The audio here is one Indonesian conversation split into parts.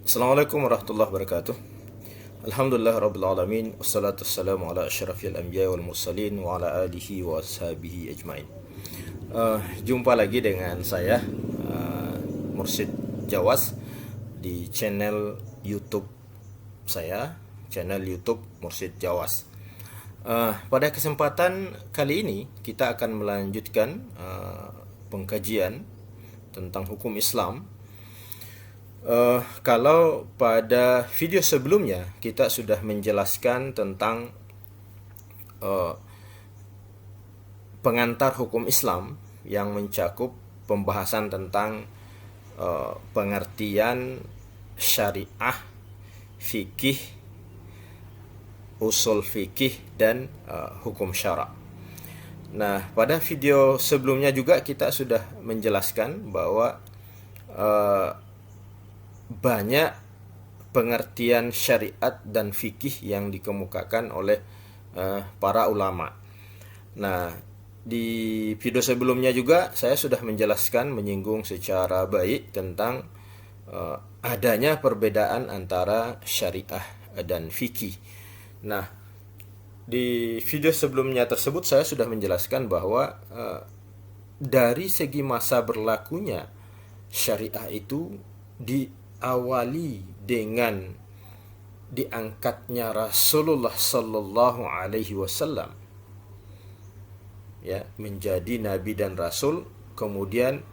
Assalamualaikum warahmatullahi wabarakatuh. Alhamdulillah rabbil alamin wassalatu wassalamu ala asyrafil anbiya wal mursalin wa ala alihi wa ashabihi ajmain. Jumpa lagi dengan saya Mursyid Jawas di channel YouTube saya, channel YouTube Mursyid Jawas. Pada kesempatan kali ini kita akan melanjutkan pengkajian tentang hukum Islam. Kalau pada video sebelumnya kita sudah menjelaskan tentang pengantar hukum Islam yang mencakup pembahasan tentang pengertian syariah, fikih, usul fikih, dan hukum syara. Nah, pada video sebelumnya juga kita sudah menjelaskan bahwa banyak pengertian syariat dan fikih yang dikemukakan oleh para ulama. Nah, di video sebelumnya juga saya sudah menjelaskan, menyinggung secara baik tentang adanya perbedaan antara syariah dan fikih. Nah, di video sebelumnya tersebut saya sudah menjelaskan bahwa dari segi masa berlakunya syariah itu diawali dengan diangkatnya Rasulullah Sallallahu Alaihi Wasallam ya menjadi nabi dan rasul. Kemudian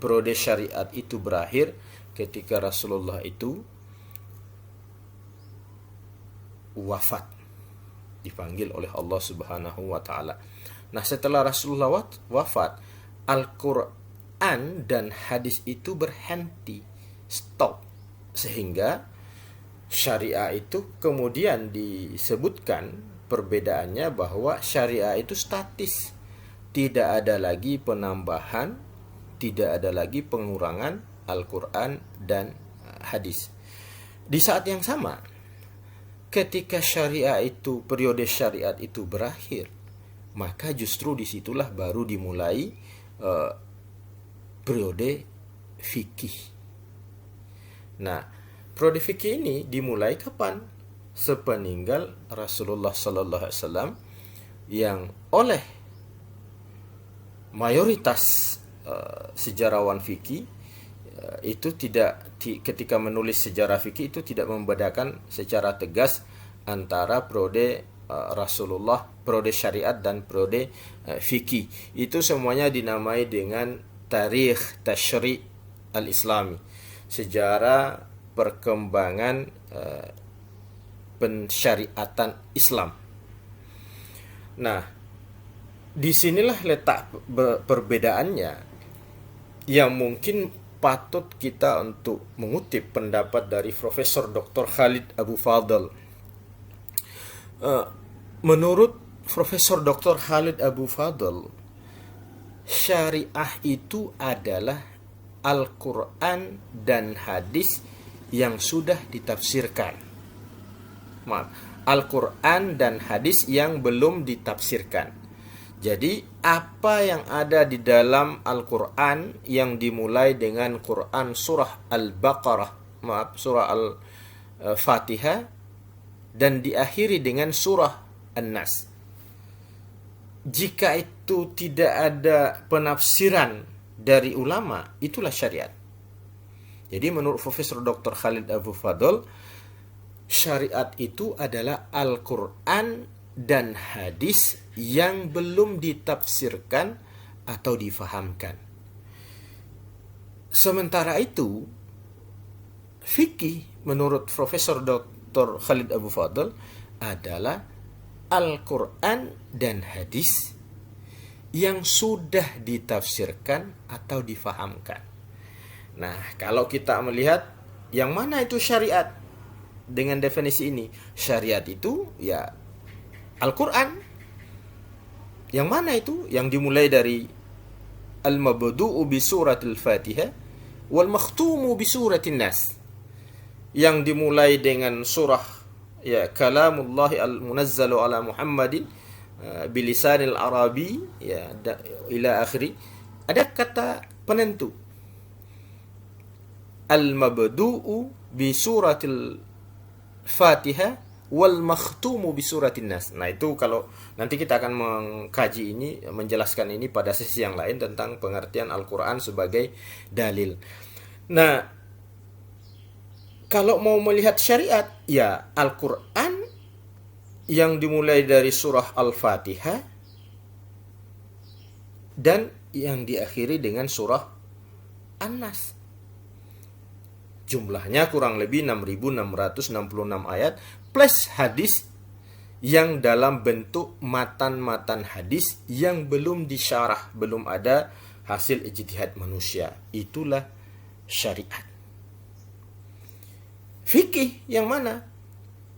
periode syariat itu berakhir ketika Rasulullah itu wafat, dipanggil oleh Allah Subhanahu wa taala. Nah, setelah Rasulullah wafat, Al-Qur'an dan hadis itu berhenti, stop, sehingga syariah itu kemudian disebutkan perbedaannya bahwa syariah itu statis, tidak ada lagi penambahan, tidak ada lagi pengurangan Al-Quran dan hadis. Di saat yang sama, ketika syariah itu, periode syariat itu berakhir, maka justru disitulah baru dimulai periode fikih. Nah, periode fikih ini dimulai kapan? Sepeninggal Rasulullah Sallallahu Alaihi Wasallam, yang oleh mayoritas sejarawan fikih itu ketika menulis sejarah fikih itu tidak membedakan secara tegas antara periode Rasulullah, periode syariat, dan periode fikih. Itu semuanya dinamai dengan tarikh tasyri' al-islami, sejarah perkembangan pensyariatan Islam. Nah, disinilah letak perbedaannya, yang mungkin patut kita untuk mengutip pendapat dari Profesor Dr. Khalid Abu Fadl. Menurut Profesor Dr. Khalid Abu Fadl, syariah itu adalah Al-Quran dan hadis yang sudah ditafsirkan. Al-Quran dan hadis yang belum ditafsirkan. Jadi apa yang ada di dalam Al-Quran yang dimulai dengan Quran surah Al-Baqarah, surah Al-Fatihah, dan diakhiri dengan surah An-Nas, jika itu tidak ada penafsiran dari ulama, itulah syariat. Jadi menurut Profesor Dr. Khalid Abu Fadl, syariat itu adalah Al-Quran dan hadis yang belum ditafsirkan atau difahamkan. Sementara itu, fikih menurut Profesor Dr. Khalid Abu Fadl adalah Al-Quran dan hadis yang sudah ditafsirkan atau difahamkan. Nah, kalau kita melihat yang mana itu syariat dengan definisi ini, syariat itu ya Al-Quran. Yang mana itu? Yang dimulai dari Al-Mabdu'u bi suratil Fatihah wal makhtumu bi suratin Nas. Yang dimulai dengan surah ya kalamullah al-munazzalu ala Muhammadin bilisanil arabi ya ila akhiri. Ada kata penentu. Al-mabdu'u bi suratil Fatihah wal makhtumu bi suratin Nas. Nah, itu kalau nanti kita akan mengkaji ini, menjelaskan ini pada sesi yang lain tentang pengertian Al-Qur'an sebagai dalil. Nah, kalau mau melihat syariat, ya Al-Qur'an yang dimulai dari surah Al-Fatihah dan yang diakhiri dengan surah An-Nas. Jumlahnya kurang lebih 6.666 ayat plus hadis yang dalam bentuk matan-matan hadis yang belum disyarah, belum ada hasil ijtihad manusia. Itulah syariat. Fikih yang mana?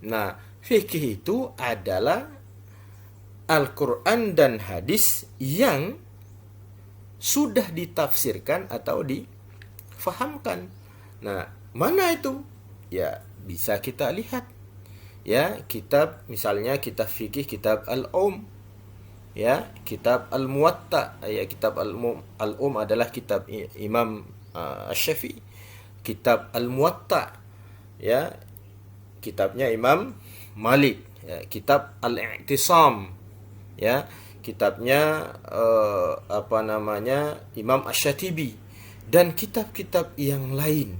Nah, fikih itu adalah Al-Quran dan hadis yang sudah ditafsirkan atau difahamkan. Nah, mana itu? Ya, bisa kita lihat. Ya, kitab, misalnya kitab fikih, kitab ya, kitab Al-Muwatta, ya, kitab Al-Um adalah kitab Imam Asy-Syafi'i. Kitab Al-Muwatta, ya, kitabnya Imam Malik, ya, kitab Al-I'tisam, ya, kitabnya Imam Asy-Syatibi, dan kitab-kitab yang lain.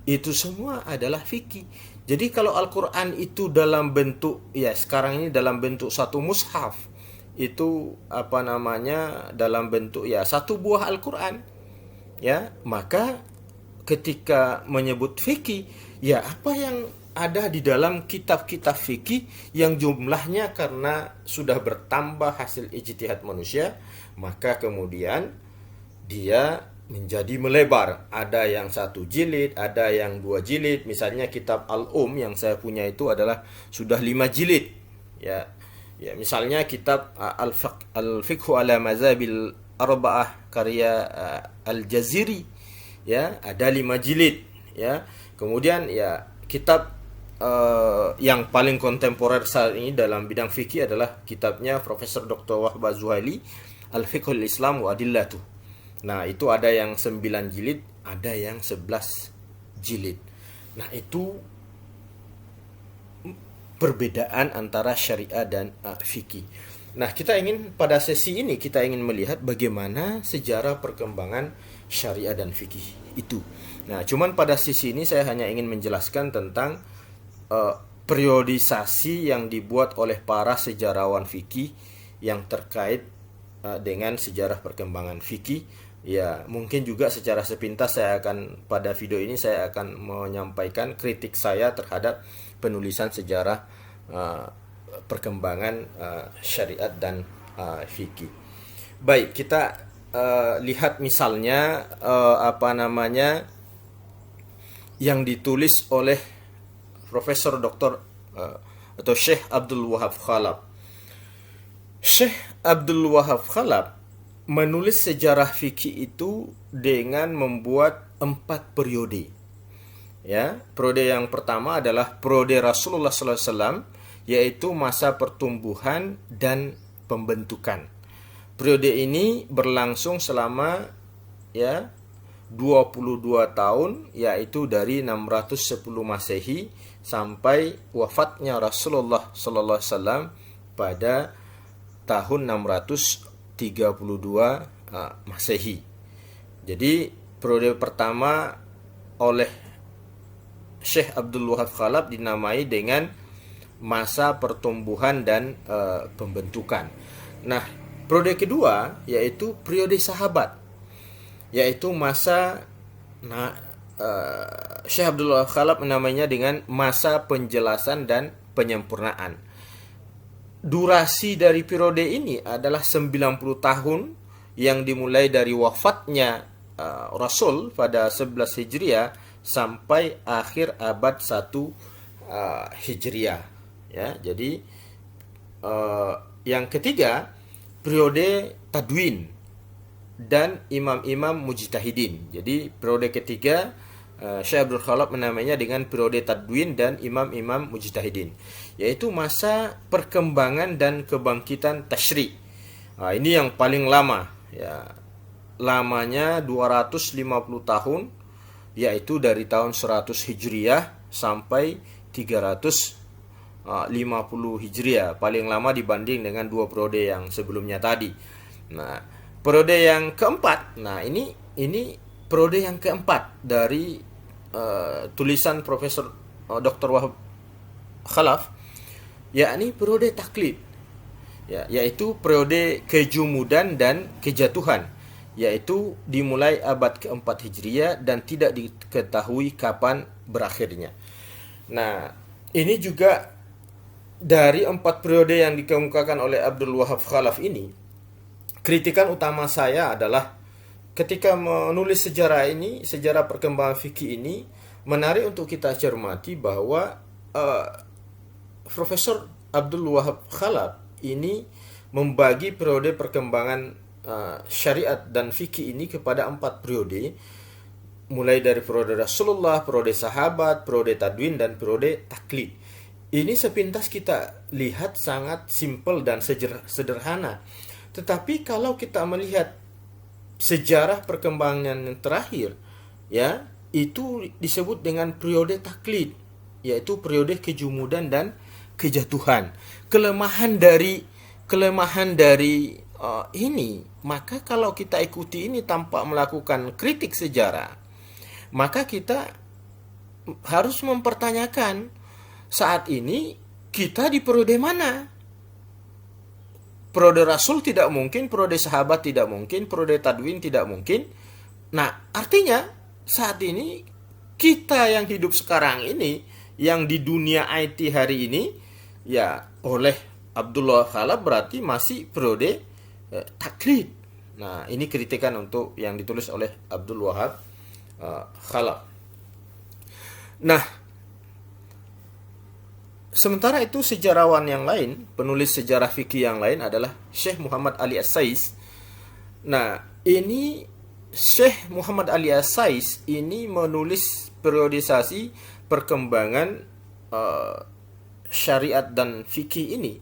Itu semua adalah fikih. Jadi kalau Al-Quran itu dalam bentuk, ya sekarang ini dalam bentuk satu mushaf, itu dalam bentuk ya satu buah Al-Quran, ya, maka ketika menyebut fikih, ya apa yang ada di dalam kitab-kitab fikih yang jumlahnya karena sudah bertambah hasil ijtihad manusia, maka kemudian dia menjadi melebar. Ada yang 1 jilid, ada yang 2 jilid. Misalnya kitab Al-Um yang saya punya itu adalah sudah 5 jilid. Ya, misalnya kitab Al-Fiqhu ala Mazabil Arba'ah karya Al-Jaziri, ya, ada 5 jilid, ya. Kemudian ya kitab yang paling kontemporer saat ini dalam bidang fikih adalah kitabnya Profesor Dr. Wahb Az-Zuhaili, Al-Fiqhul Islam wa Adillatuh. Nah, itu ada yang 9 jilid, ada yang 11 jilid. Nah, itu perbedaan antara syariah dan fikih. Nah, pada sesi ini kita ingin melihat bagaimana sejarah perkembangan syariah dan fikih itu. Nah, cuman pada sesi ini saya hanya ingin menjelaskan tentang periodisasi yang dibuat oleh para sejarawan fikih yang terkait dengan sejarah perkembangan fikih. Ya, mungkin juga secara sepintas pada video ini saya akan menyampaikan kritik saya terhadap penulisan sejarah perkembangan syariat dan fikih. Baik, kita lihat misalnya yang ditulis oleh Profesor Dr. Atau Syekh Abdul Wahab Khalaf. Syekh Abdul Wahab Khalaf menulis sejarah fikih itu dengan membuat 4 periode. Ya, periode yang pertama adalah periode Rasulullah SAW, yaitu masa pertumbuhan dan pembentukan. Periode ini berlangsung selama 22 tahun, yaitu dari 610 Masehi sampai wafatnya Rasulullah SAW pada tahun 632 Masehi. Jadi periode pertama oleh Syekh Abdul Wahab Khalaf dinamai dengan masa pertumbuhan dan pembentukan. Nah, periode kedua yaitu periode sahabat, yaitu masa Syekh Abdul Wahab Khalaf menamainya dengan masa penjelasan dan penyempurnaan. Durasi dari periode ini adalah 90 tahun yang dimulai dari wafatnya Rasul pada 11 Hijriah sampai akhir abad 1 Hijriah. Ya, jadi yang ketiga periode tadwin dan imam-imam mujtahidin. Jadi periode ketiga Syekh Abdul Khalaf menamainya dengan periode tadwin dan imam-imam mujtahidin, yaitu masa perkembangan dan kebangkitan tasyri'. Nah, ini yang paling lama, ya. Lamanya 250 tahun, yaitu dari tahun 100 Hijriah sampai 350 Hijriah, paling lama dibanding dengan dua periode yang sebelumnya tadi. Nah, periode yang keempat, nah ini periode yang keempat dari tulisan Profesor Dr. Wahab Khalaf, yakni periode taklid, yaitu periode kejumudan dan kejatuhan, yaitu dimulai abad keempat Hijriah dan tidak diketahui kapan berakhirnya. Nah, ini juga dari 4 periode yang dikemukakan oleh Abdul Wahab Khalaf ini, kritikan utama saya adalah ketika menulis sejarah ini, sejarah perkembangan fikih ini, menarik untuk kita cermati bahwa Profesor Abdul Wahab Khalaf ini membagi periode perkembangan syariat dan fikih ini kepada 4 periode, mulai dari periode Rasulullah, periode sahabat, periode tadwin, dan periode taklid. Ini sepintas kita lihat sangat simpel dan sederhana. Tetapi kalau kita melihat sejarah perkembangan yang terakhir, ya, itu disebut dengan periode taklid, yaitu periode kejumudan dan kejatuhan. Kelemahan dari ini, maka kalau kita ikuti ini tanpa melakukan kritik sejarah, maka kita harus mempertanyakan saat ini kita di periode mana. Periode Rasul tidak mungkin, periode sahabat tidak mungkin, periode tadwin tidak mungkin. Nah, artinya saat ini kita yang hidup sekarang ini, yang di dunia IT hari ini, ya oleh Abdullah Khalaf berarti masih periode taklid. Nah, ini kritikan untuk yang ditulis oleh Abdul Wahab Khalaf. Nah, sementara itu sejarawan yang lain, penulis sejarah fikih yang lain adalah Syekh Muhammad Ali As-Sais. Nah, ini Syekh Muhammad Ali As-Sais ini menulis periodisasi perkembangan syariat dan fikih ini.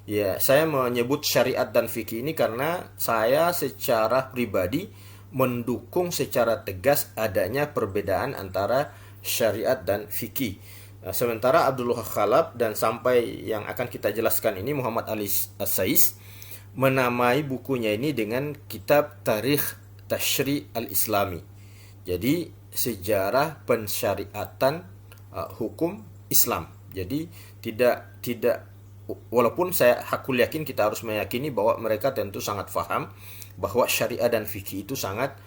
Ya, saya menyebut syariat dan fikih ini karena saya secara pribadi mendukung secara tegas adanya perbedaan antara syariat dan fikih. Sementara Abdullah Khalaf dan sampai yang akan kita jelaskan ini Muhammad Ali As-Sais menamai bukunya ini dengan kitab Tarikh Tashri' al-Islami. Jadi sejarah pensyariatan hukum Islam. Jadi tidak walaupun saya hakul yakin kita harus meyakini bahwa mereka tentu sangat faham bahwa syariah dan fikih itu sangat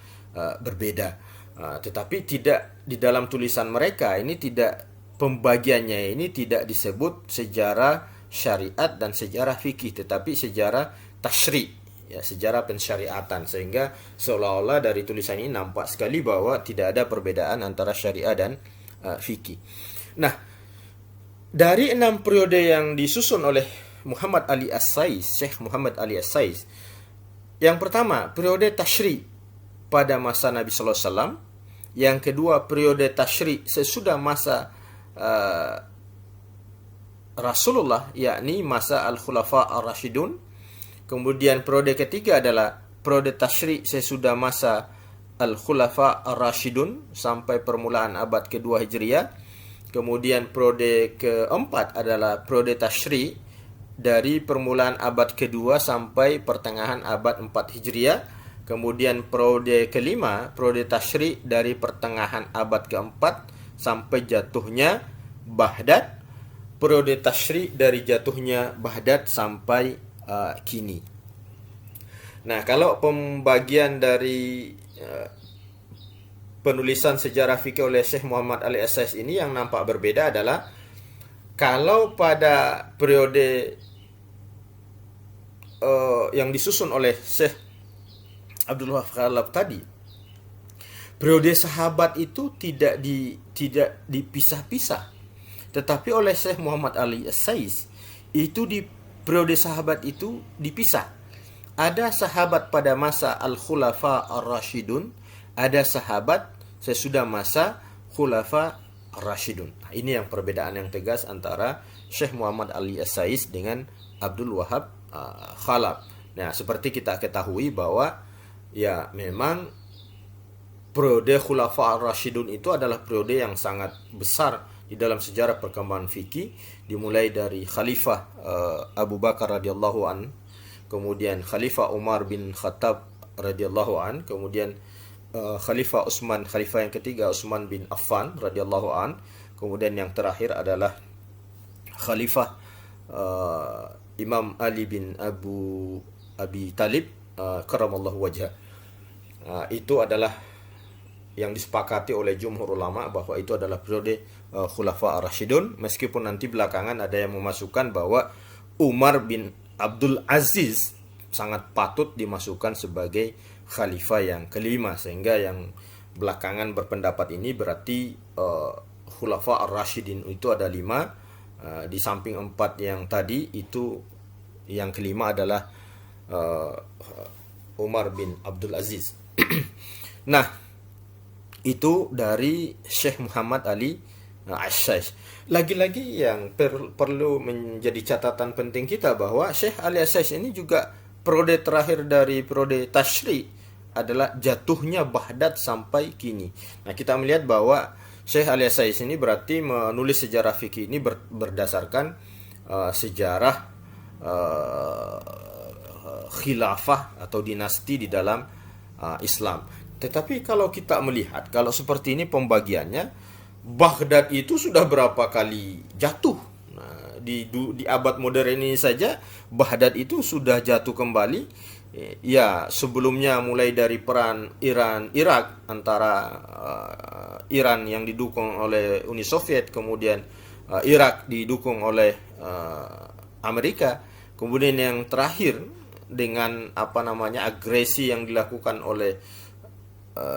berbeda. Tetapi tidak di dalam tulisan mereka ini tidak, pembagiannya ini tidak disebut sejarah syariat dan sejarah fikih, tetapi sejarah tashri', ya, sejarah pensyariatan, sehingga seolah-olah dari tulisan ini nampak sekali bahwa tidak ada perbedaan antara syariah dan fikih. Nah, dari 6 periode yang disusun oleh Muhammad Ali As-Sais, Syekh Muhammad Ali As-Sais, yang pertama periode tashri' pada masa Nabi sallallahu alaihi wasallam. Yang kedua periode tashri' sesudah masa Rasulullah, yakni masa Al-Khulafa Ar-Rashidun. Kemudian periode ketiga adalah periode tashri' sesudah masa Al-Khulafa Ar-Rashidun sampai permulaan abad kedua Hijriah. Kemudian periode keempat adalah periode tashri' dari permulaan abad kedua sampai pertengahan abad 4 Hijriah. Kemudian periode kelima, periode tashri' dari pertengahan abad keempat sampai jatuhnya Baghdad. Periode tashri' dari jatuhnya Baghdad sampai kini. Nah, kalau pembagian dari penulisan sejarah fikih oleh Syekh Muhammad Ali As-Sais ini yang nampak berbeda adalah kalau pada periode yang disusun oleh Syekh Abdul Wahab Khalaf tadi, periode sahabat itu tidak dipisah-pisah, tetapi oleh Syekh Muhammad Ali As-Sais itu di periode sahabat itu dipisah. Ada sahabat pada masa Al-Khulafa Ar-Rashidun, ada sahabat sesudah masa Khulafa Ar-Rashidun. Nah, ini yang perbedaan yang tegas antara Syekh Muhammad Ali As-Sais dengan Abdul Wahab Khalaf. Nah, seperti kita ketahui bahwa ya memang periode Khulafa ar-Rasyidun itu adalah periode yang sangat besar di dalam sejarah perkembangan fikih, dimulai dari Khalifah Abu Bakar radhiyallahu an, kemudian Khalifah Umar bin Khattab radhiyallahu an, kemudian Khalifah Utsman, Khalifah yang ketiga Utsman bin Affan radhiyallahu an, kemudian yang terakhir adalah Khalifah Imam Ali bin Abi Talib karamallahu wajhah. Itu adalah yang disepakati oleh jumhur ulama bahwa itu adalah periode Khulafa ar-Rasyidun, meskipun nanti belakangan ada yang memasukkan bahwa Umar bin Abdul Aziz sangat patut dimasukkan sebagai khalifah yang kelima, sehingga yang belakangan berpendapat ini berarti Khulafa ar-Rasyidin itu ada 5, di samping 4 yang tadi itu yang kelima adalah Umar bin Abdul Aziz. Nah, itu dari Syekh Muhammad Ali As-Saiz. Lagi-lagi yang perlu menjadi catatan penting kita bahwa Syekh Ali As-Saiz ini juga periode terakhir dari periode Tashri' adalah jatuhnya Baghdad sampai kini. Nah, kita melihat bahwa Syekh Ali As-Saiz ini berarti menulis sejarah fikih ini berdasarkan sejarah khilafah atau dinasti di dalam Islam. Tetapi kalau kita melihat, kalau seperti ini pembagiannya, Baghdad itu sudah berapa kali jatuh. Nah, di abad modern ini saja, Baghdad itu sudah jatuh kembali. Ya, sebelumnya mulai dari perang Iran-Irak antara Iran yang didukung oleh Uni Soviet, kemudian Irak didukung oleh Amerika, kemudian yang terakhir dengan agresi yang dilakukan oleh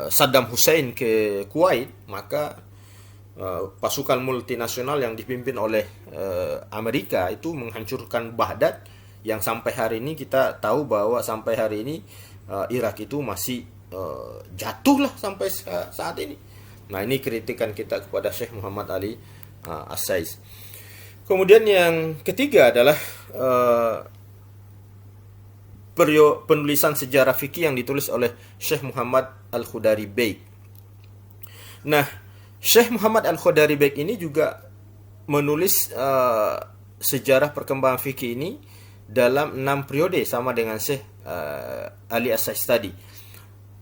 Saddam Hussein ke Kuwait, maka pasukan multinasional yang dipimpin oleh Amerika itu menghancurkan Baghdad, yang sampai hari ini kita tahu bahwa sampai hari ini Irak itu masih jatuh lah sampai saat ini. Nah, ini kritikan kita kepada Syekh Muhammad Ali As-Saiz. Kemudian yang ketiga adalah penulisan sejarah fikih yang ditulis oleh Syekh Muhammad Al-Khudari Beg. Nah, Syekh Muhammad Al-Khudari Beg ini juga menulis sejarah perkembangan fikih ini dalam 6 periode sama dengan Syekh Ali As-Saiz tadi.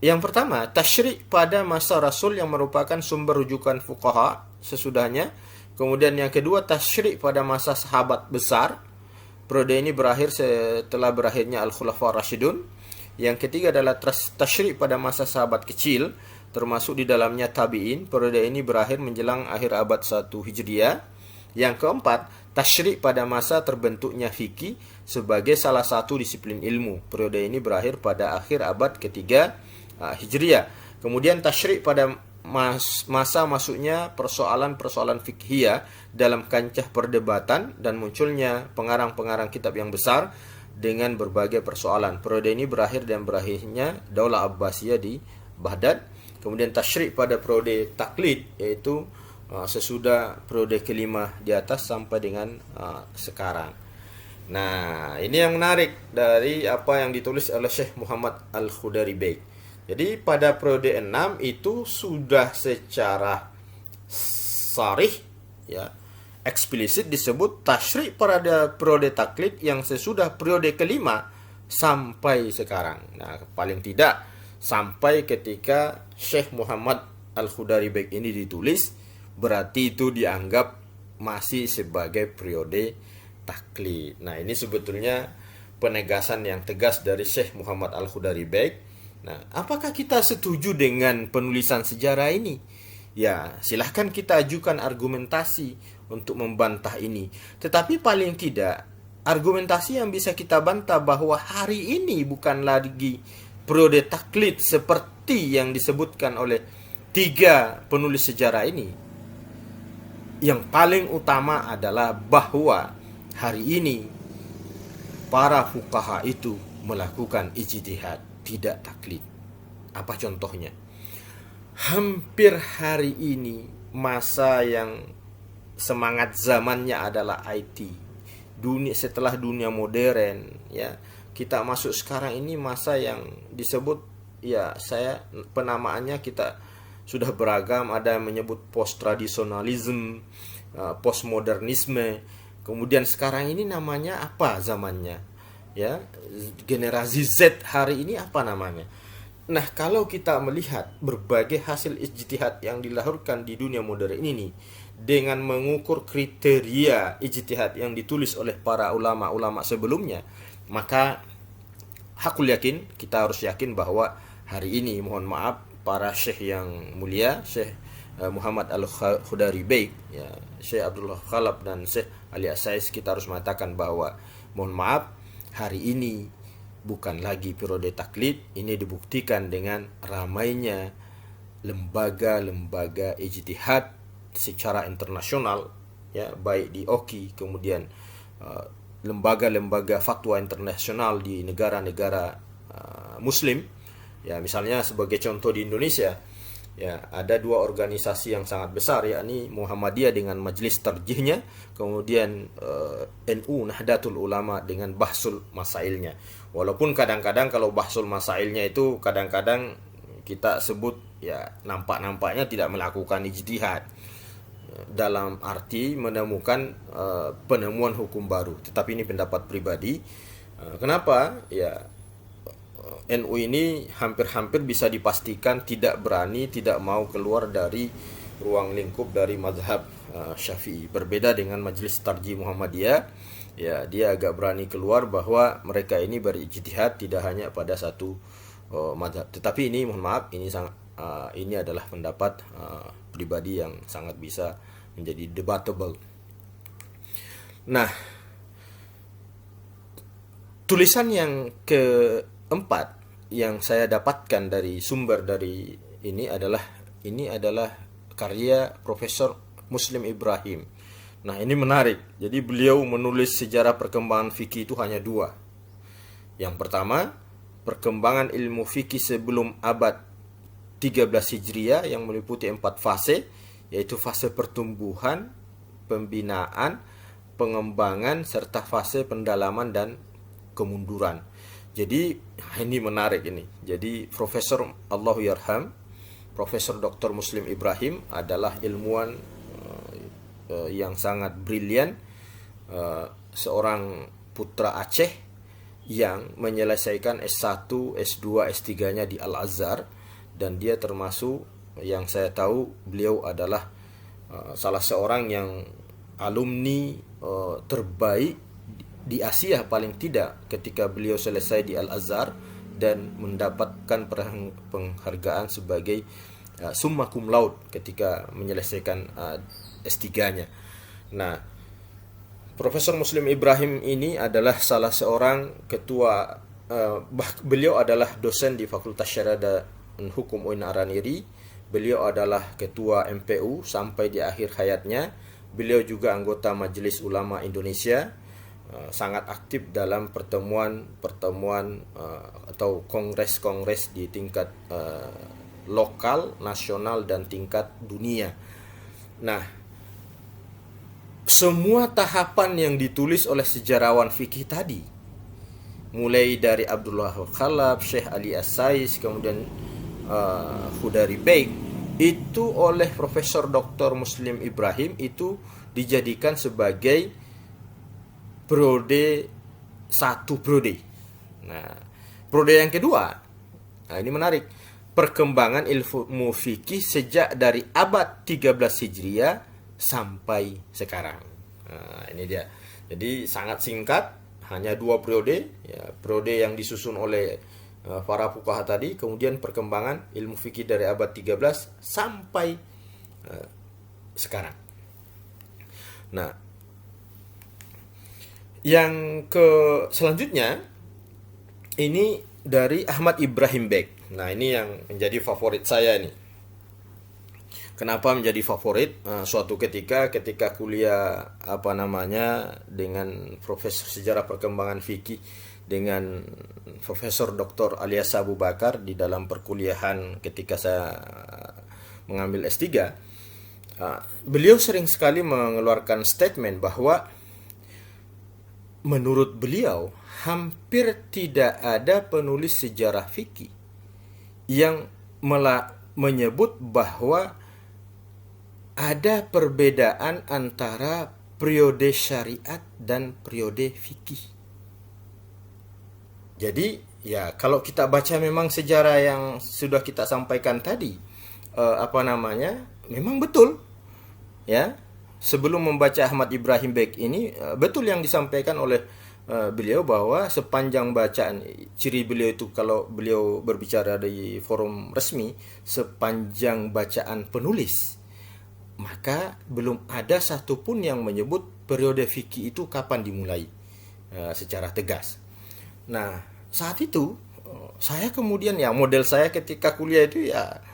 Yang pertama, Tashri' pada masa Rasul yang merupakan sumber rujukan fuqaha sesudahnya. Kemudian yang kedua, Tashri' pada masa sahabat besar. Periode ini berakhir setelah berakhirnya Al-Khulafa ar-Rasyidun. Yang ketiga adalah Tashri' pada masa sahabat kecil, termasuk di dalamnya tabi'in. Periode ini berakhir menjelang akhir abad 1 Hijriah. Yang keempat, Tashri' pada masa terbentuknya fikih sebagai salah satu disiplin ilmu. Periode ini berakhir pada akhir abad ketiga Hijriah. Kemudian Tashri' pada masa masuknya persoalan-persoalan fikhiyah dalam kancah perdebatan dan munculnya pengarang-pengarang kitab yang besar dengan berbagai persoalan. Periode ini berakhir dan berakhirnya Daulah Abbasiyah di Baghdad. Kemudian Tashri' pada periode taklid, yaitu sesudah periode kelima di atas sampai dengan sekarang. Nah, ini yang menarik dari apa yang ditulis oleh Syekh Muhammad Al-Khudari Beg. Jadi pada periode 6 itu sudah secara sarih, ya, eksplisit disebut Tashri' pada periode taklid yang sesudah periode kelima sampai sekarang. Nah, paling tidak sampai ketika Syekh Muhammad Al-Khudari Beg ini ditulis, berarti itu dianggap masih sebagai periode taklid. Nah, ini sebetulnya penegasan yang tegas dari Syekh Muhammad Al-Khudari Beg. Nah, apakah kita setuju dengan penulisan sejarah ini? Ya, silahkan kita ajukan argumentasi untuk membantah ini. Tetapi paling tidak, argumentasi yang bisa kita bantah bahwa hari ini bukan lagi periode taklid seperti yang disebutkan oleh 3 penulis sejarah ini. Yang paling utama adalah bahwa hari ini para fuqaha itu melakukan ijtihad, tidak taklid. Apa contohnya? Hampir hari ini masa yang semangat zamannya adalah IT. Setelah dunia modern, ya, kita masuk sekarang ini masa yang disebut ya saya penamaannya kita sudah beragam, ada yang menyebut post tradisionalisme, postmodernisme. Kemudian sekarang ini namanya apa zamannya? Ya, generasi Z hari ini apa namanya? Nah, kalau kita melihat berbagai hasil ijtihad yang dilahirkan di dunia modern ini dengan mengukur kriteria ijtihad yang ditulis oleh para ulama-ulama sebelumnya, maka hakul yakin, kita harus yakin bahwa hari ini, mohon maaf, para syekh yang mulia, Syekh Muhammad Al-Khudari Baik, ya, Syekh Abdullah Khalab dan Syekh Ali As-Sais, kita harus mengatakan bahwa mohon maaf, hari ini bukan lagi periode taklid. Ini dibuktikan dengan ramainya lembaga-lembaga ijtihad secara internasional, ya, baik di OKI, kemudian lembaga-lembaga fatwa internasional di negara-negara muslim. Ya, misalnya sebagai contoh di Indonesia, ya, ada dua organisasi yang sangat besar, yakni Muhammadiyah dengan majelis tarjihnya, kemudian NU Nahdlatul Ulama dengan bahsul masailnya. Walaupun kadang-kadang kalau bahsul masailnya itu kadang-kadang kita sebut, ya, nampak-nampaknya tidak melakukan ijtihad dalam arti menemukan penemuan hukum baru. Tetapi ini pendapat pribadi. Kenapa? Ya, NU ini hampir-hampir bisa dipastikan tidak berani, tidak mau keluar dari ruang lingkup dari mazhab Syafi'i. Berbeda dengan Majelis Tarjih Muhammadiyah, ya, dia agak berani keluar bahwa mereka ini berijtihad tidak hanya pada satu mazhab. Tetapi ini mohon maaf, ini adalah pendapat pribadi yang sangat bisa menjadi debatable. Nah, tulisan yang keempat yang saya dapatkan dari sumber dari ini adalah karya Profesor Muslim Ibrahim. Nah, ini menarik. Jadi beliau menulis sejarah perkembangan fikih itu hanya dua. Yang pertama, perkembangan ilmu fikih sebelum abad 13 Hijriah yang meliputi 4 fase, yaitu fase pertumbuhan, pembinaan, pengembangan, serta fase pendalaman dan kemunduran. Jadi ini menarik ini. Jadi Profesor Allahu Yarham, Profesor Dr. Muslim Ibrahim adalah ilmuwan yang sangat brilian, seorang putra Aceh yang menyelesaikan S1, S2, S3-nya di Al-Azhar, dan dia termasuk, yang saya tahu, beliau adalah salah seorang yang alumni terbaik di Asia paling tidak ketika beliau selesai di Al-Azhar dan mendapatkan penghargaan sebagai summa cum laude ketika menyelesaikan S3-nya. Nah, Profesor Muslim Ibrahim ini adalah salah seorang ketua, beliau adalah dosen di Fakultas Syariah dan Hukum UIN Araniri. Beliau adalah ketua MPU sampai di akhir hayatnya. Beliau juga anggota Majelis Ulama Indonesia, sangat aktif dalam pertemuan atau kongres-kongres di tingkat lokal, nasional, dan tingkat dunia. Nah, semua tahapan yang ditulis oleh sejarawan fikih tadi, mulai dari Abdullah Khalab, Syekh Ali As-Sais, kemudian Khudari Baik, itu oleh Profesor Dr. Muslim Ibrahim itu dijadikan sebagai satu periode. Nah, periode yang kedua, nah ini menarik, perkembangan ilmu fikih sejak dari abad 13 Hijriah sampai sekarang. Nah, ini dia. Jadi sangat singkat, hanya dua periode, ya, periode yang disusun oleh para fuqaha tadi, kemudian perkembangan ilmu fikih dari abad 13 sampai sekarang. Nah, yang selanjutnya ini dari Ahmad Ibrahim Bek. Nah, ini yang menjadi favorit saya nih. Kenapa menjadi favorit? Suatu ketika kuliah dengan Profesor Sejarah Perkembangan Fikih dengan Profesor Dr. Alyas Abu Bakar di dalam perkuliahan ketika saya mengambil S3, beliau sering sekali mengeluarkan statement bahwa menurut beliau hampir tidak ada penulis sejarah fikih yang menyebut bahwa ada perbedaan antara periode syariat dan periode fikih. Jadi ya kalau kita baca memang sejarah yang sudah kita sampaikan tadi, memang betul ya. Sebelum membaca Ahmad Ibrahim Beg ini, betul yang disampaikan oleh beliau bahwa sepanjang bacaan, ciri beliau itu kalau beliau berbicara di forum resmi, sepanjang bacaan penulis, maka belum ada satupun yang menyebut periode fikih itu kapan dimulai secara tegas. Nah, saat itu saya kemudian ya model saya ketika kuliah itu ya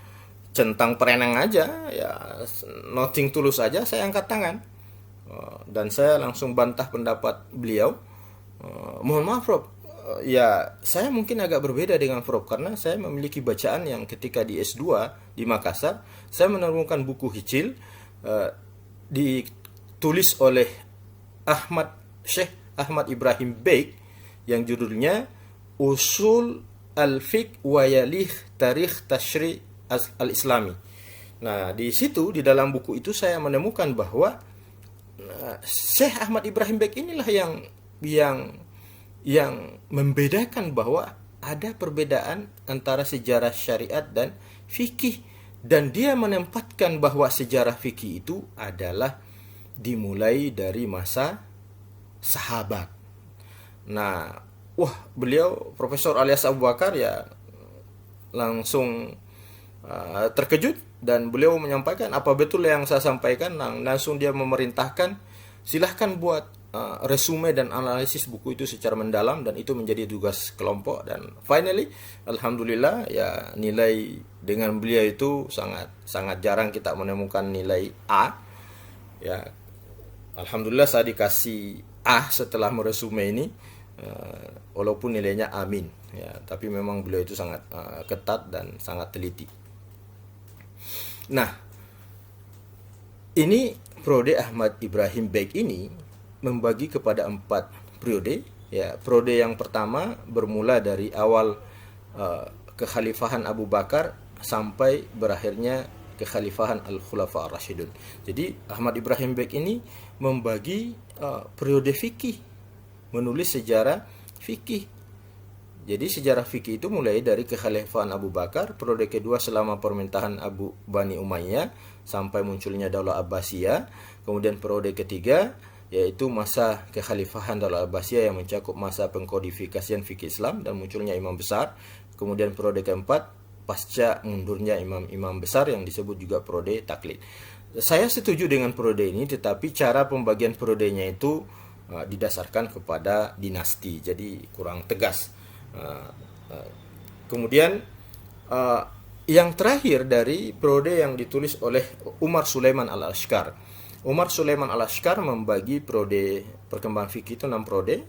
centang perenang aja, ya nothing tulus aja, saya angkat tangan dan saya langsung bantah pendapat beliau. Mohon maaf Prof, ya saya mungkin agak berbeda dengan Prof karena saya memiliki bacaan yang ketika di S2 di Makassar saya menemukan buku Hicil ditulis oleh Syekh Ahmad Ibrahim Beg yang judulnya Usul al-Fiqh wa Yalih Tarikh Tashri' al-Islami. Nah, di situ di dalam buku itu saya menemukan bahwa Syekh Ahmad Ibrahim Beg inilah yang membedakan bahwa ada perbedaan antara sejarah syariat dan fikih, dan dia menempatkan bahwa sejarah fikih itu adalah dimulai dari masa sahabat. Nah, beliau Profesor Alyas Abu Bakar ya langsung terkejut dan beliau menyampaikan apa betul yang saya sampaikan. Langsung dia memerintahkan silahkan buat resume dan analisis buku itu secara mendalam, dan itu menjadi tugas kelompok. Dan finally alhamdulillah ya nilai dengan beliau itu sangat jarang kita menemukan nilai A. Ya alhamdulillah saya dikasih A setelah meresume ini, walaupun nilainya amin ya, tapi memang beliau itu sangat ketat dan sangat teliti. Nah, ini periode Ahmad Ibrahim Beg ini membagi kepada 4 periode. Ya, periode yang pertama bermula dari awal kekhalifahan Abu Bakar sampai berakhirnya kekhalifahan Al-Khulafa Ar-Rasyidun. Jadi Ahmad Ibrahim Beg ini membagi periode fikih, menulis sejarah fikih. Jadi sejarah fikih itu mulai dari kekhalifahan Abu Bakar, periode kedua selama pemerintahan Abu Bani Umayyah sampai munculnya Daulah Abbasiyah. Kemudian periode ketiga yaitu masa kekhalifahan Daulah Abbasiyah yang mencakup masa pengkodifikasian fikih Islam dan munculnya imam besar. Kemudian periode keempat pasca mundurnya imam-imam besar yang disebut juga periode taklid. Saya setuju dengan periode ini, tetapi cara pembagian periodenya itu didasarkan kepada dinasti, jadi kurang tegas. Kemudian yang terakhir dari periode yang ditulis oleh Umar Sulaiman Al-Ashqar. Umar Sulaiman Al-Ashqar membagi periode perkembangan fikih itu 6 periode.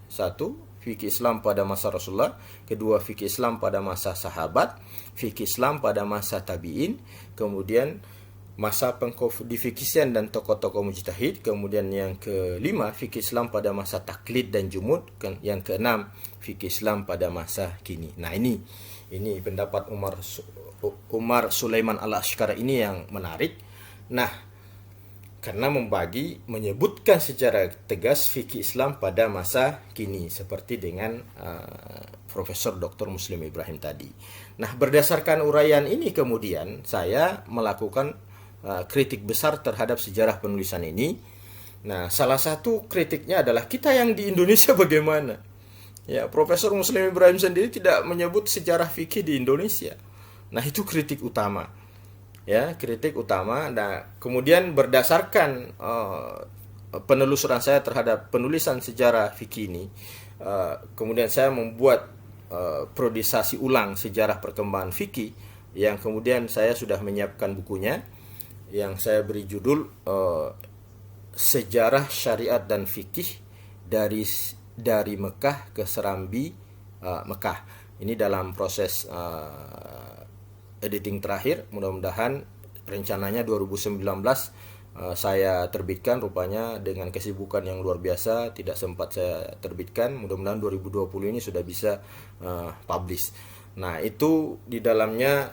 1. Fikih Islam pada masa Rasulullah. Kedua, fikih Islam pada masa sahabat. Fikih Islam pada masa tabi'in. Kemudian masa pengkodifikasian dan tokoh-tokoh mujtahid. Kemudian yang kelima, fikih Islam pada masa taklid dan jumud. Yang keenam, fikih Islam pada masa kini. Nah, ini pendapat Umar Sulaiman Al-Ashqar ini yang menarik. Nah, karena menyebutkan secara tegas fikih Islam pada masa kini, seperti dengan Profesor Dr. Muslim Ibrahim tadi. Nah, berdasarkan uraian ini kemudian saya melakukan kritik besar terhadap sejarah penulisan ini. Nah, salah satu kritiknya adalah kita yang di Indonesia bagaimana? Ya, Profesor Muslim Ibrahim sendiri tidak menyebut sejarah fikih di Indonesia. Nah, itu kritik utama. Ya, kritik utama. Nah, kemudian berdasarkan penelusuran saya terhadap penulisan sejarah fikih ini, kemudian saya membuat periodisasi ulang sejarah perkembangan fikih, yang kemudian saya sudah menyiapkan bukunya, yang saya beri judul Sejarah Syariat dan Fikih dari Mekah ke Serambi Mekah. Ini dalam proses editing terakhir. Mudah-mudahan rencananya 2019 saya terbitkan. Rupanya dengan kesibukan yang luar biasa tidak sempat saya terbitkan. Mudah-mudahan 2020 ini sudah bisa publish. Nah, itu di dalamnya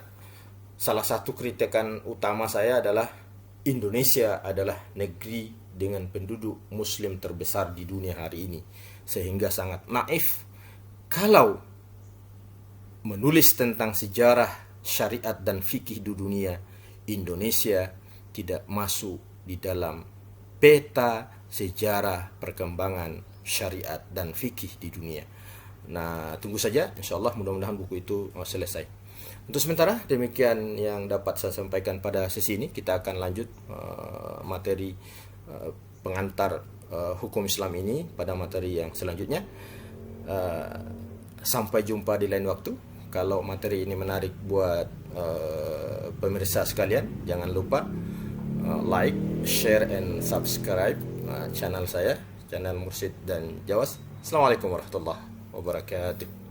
salah satu kritikan utama saya adalah Indonesia adalah negeri dengan penduduk muslim terbesar di dunia hari ini. Sehingga sangat naif kalau menulis tentang sejarah syariat dan fikih di dunia, Indonesia tidak masuk di dalam peta sejarah perkembangan syariat dan fikih di dunia. Nah, tunggu saja, insya Allah mudah-mudahan buku itu selesai. Untuk sementara, demikian yang dapat saya sampaikan pada sesi ini. Kita akan lanjut materi pengantar hukum Islam ini pada materi yang selanjutnya. Sampai jumpa di lain waktu. Kalau materi ini menarik buat pemirsa sekalian, jangan lupa like, share, and subscribe channel saya, channel Mursyid dan Jawas. Assalamualaikum warahmatullahi wabarakatuh.